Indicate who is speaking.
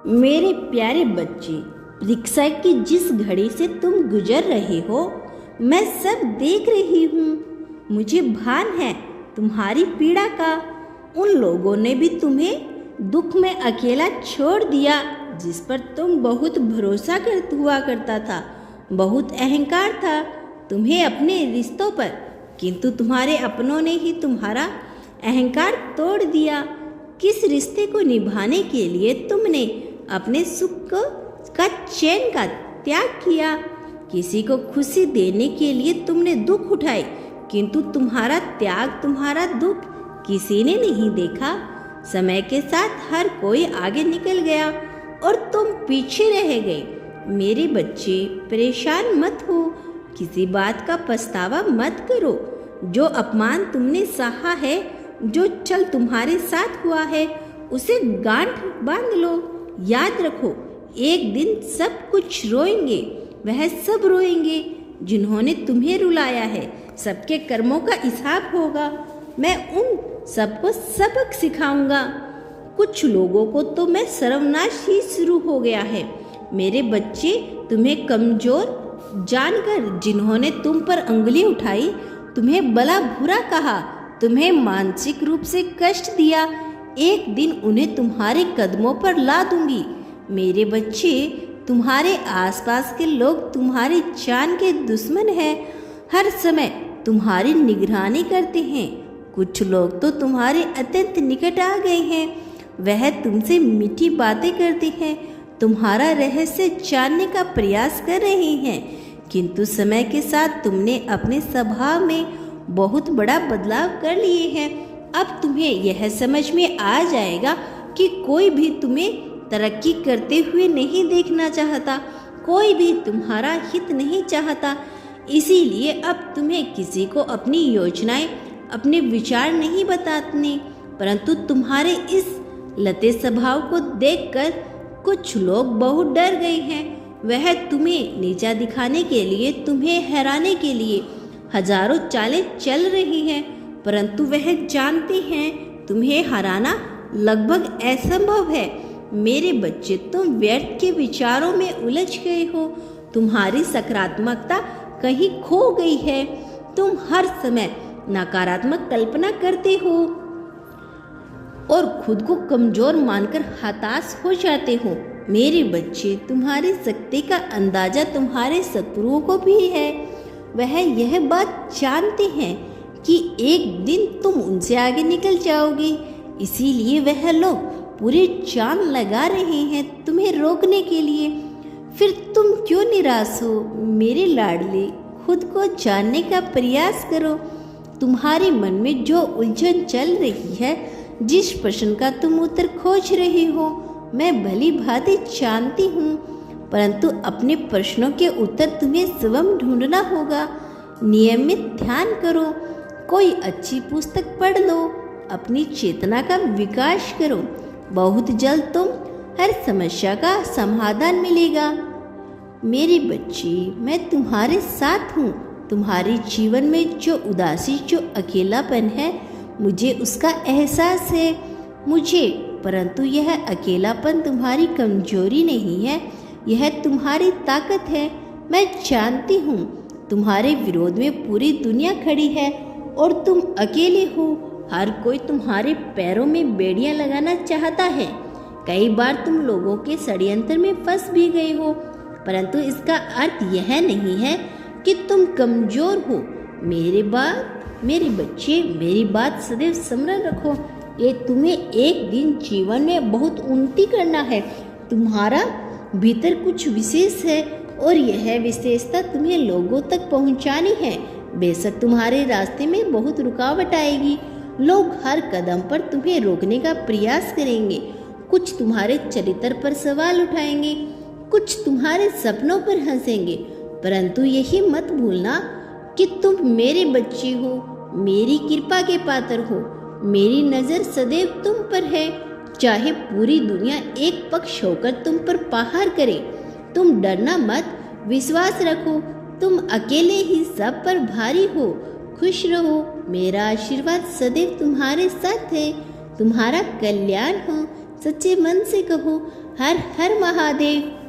Speaker 1: मेरे प्यारे बच्चे, परीक्षा की जिस घड़ी से तुम गुजर रहे हो, मैं सब देख रही हूँ। मुझे भान है तुम्हारी पीड़ा का। उन लोगों ने भी तुम्हें दुख में अकेला छोड़ दिया जिस पर तुम बहुत भरोसा हुआ करता था। बहुत अहंकार था तुम्हें अपने रिश्तों पर, किंतु तुम्हारे अपनों ने ही तुम्हारा अहंकार तोड़ दिया। किस रिश्ते को निभाने के लिए तुमने अपने सुख का चैन का त्याग किया? किसी को खुशी देने के लिए तुमने दुख उठाए, किंतु तुम्हारा त्याग, तुम्हारा दुख किसी ने नहीं देखा। समय के साथ हर कोई आगे निकल गया और तुम पीछे रह गए। मेरे बच्चे, परेशान मत हो, किसी बात का पछतावा मत करो। जो अपमान तुमने सहा है, जो छल तुम्हारे साथ हुआ है, उसे गांठ बांध लो। याद रखो, एक दिन सब कुछ रोएंगे, वह सब रोएंगे जिन्होंने तुम्हें रुलाया है। सबके कर्मों का हिसाब होगा। मैं उन सबको सबक सिखाऊंगा। कुछ लोगों को तो मैं सर्वनाश ही शुरू हो गया है। मेरे बच्चे, तुम्हें कमजोर जानकर जिन्होंने तुम पर उंगली उठाई, तुम्हें भला बुरा कहा, तुम्हें मानसिक रूप से कष्ट दिया, एक दिन उन्हें तुम्हारे कदमों पर ला दूंगी। मेरे बच्चे, तुम्हारे आसपास के लोग तुम्हारी जान के दुश्मन हैं। हर समय तुम्हारी निगरानी करते हैं। कुछ लोग तो तुम्हारे अत्यंत निकट आ गए हैं। वह तुमसे मीठी बातें करते हैं, तुम्हारा रहस्य जानने का प्रयास कर रहे हैं, किंतु समय के साथ तुमने अपने स्वभाव में बहुत बड़ा बदलाव कर लिए हैं। अब तुम्हें यह समझ में आ जाएगा कि कोई भी तुम्हें तरक्की करते हुए नहीं देखना चाहता, कोई भी तुम्हारा हित नहीं चाहता। इसीलिए अब तुम्हें किसी को अपनी योजनाएं, अपने विचार नहीं बताने, परंतु तुम्हारे इस लते स्वभाव को देखकर कुछ लोग बहुत डर गए हैं। वह तुम्हें नीचा दिखाने के लिए, तुम्हें हैराने के लिए हजारों चालें चल रही हैं, परंतु वह जानते हैं तुम्हें हराना लगभग असंभव है। मेरे बच्चे, तुम व्यर्थ के विचारों में उलझ गए हो। तुम्हारी सकारात्मकता कहीं खो गई है। तुम हर समय नकारात्मक कल्पना करते हो और खुद को कमजोर मानकर हताश हो जाते हो। मेरे बच्चे, तुम्हारी शक्ति का अंदाजा तुम्हारे शत्रुओं को भी है। वह यह बात जानते हैं कि एक दिन तुम उनसे आगे निकल जाओगे। इसीलिए वह लोग पूरे जान लगा रहे हैं तुम्हें रोकने के लिए। फिर तुम क्यों निराश हो? मेरे लाडले, खुद को जानने का प्रयास करो। तुम्हारे मन में जो उलझन चल रही है, जिस प्रश्न का तुम उत्तर खोज रहे हो, मैं भली भांति जानती हूँ, परंतु अपने प्रश्नों के उत्तर तुम्हें स्वयं ढूंढना होगा। नियमित ध्यान करो, कोई अच्छी पुस्तक पढ़ लो, अपनी चेतना का विकास करो। बहुत जल्द तुम हर समस्या का समाधान मिलेगा। मेरे बच्चे, मैं तुम्हारे साथ हूँ। तुम्हारे जीवन में जो उदासी, जो अकेलापन है, मुझे उसका एहसास है। परंतु यह अकेलापन तुम्हारी कमजोरी नहीं है, यह तुम्हारी ताकत है। मैं जानती हूँ तुम्हारे विरोध में पूरी दुनिया खड़ी है और तुम अकेले हो। हर कोई तुम्हारे पैरों में बेड़ियां लगाना चाहता है। कई बार तुम लोगों के षड्यंत्र में फंस भी गए हो, परंतु इसका अर्थ यह नहीं है कि तुम कमजोर हो। मेरे बच्चे, मेरी बात सदैव स्मरण रखो। ये तुम्हें एक दिन जीवन में बहुत उन्नति करना है। तुम्हारा भीतर कुछ विशेष है और यह विशेषता तुम्हें लोगों तक पहुंचानी है। बेशक तुम्हारे रास्ते में बहुत रुकावट आएगी। लोग हर कदम पर तुम्हें रोकने का प्रयास करेंगे। कुछ तुम्हारे चरित्र पर सवाल उठाएंगे, कुछ तुम्हारे सपनों पर हंसेंगे, परंतु यही मत भूलना कि तुम मेरे बच्चे हो, मेरी कृपा के पात्र हो। मेरी नज़र सदैव तुम पर है, चाहे पूरी दुनिया एक पक्ष होकर तुम पर प्रहार करे। तुम डरना मत, विश्वास रखो। तुम अकेले ही सब पर भारी हो। खुश रहो, मेरा आशीर्वाद सदैव तुम्हारे साथ है। तुम्हारा कल्याण हो। सच्चे मन से कहो हर हर महादेव।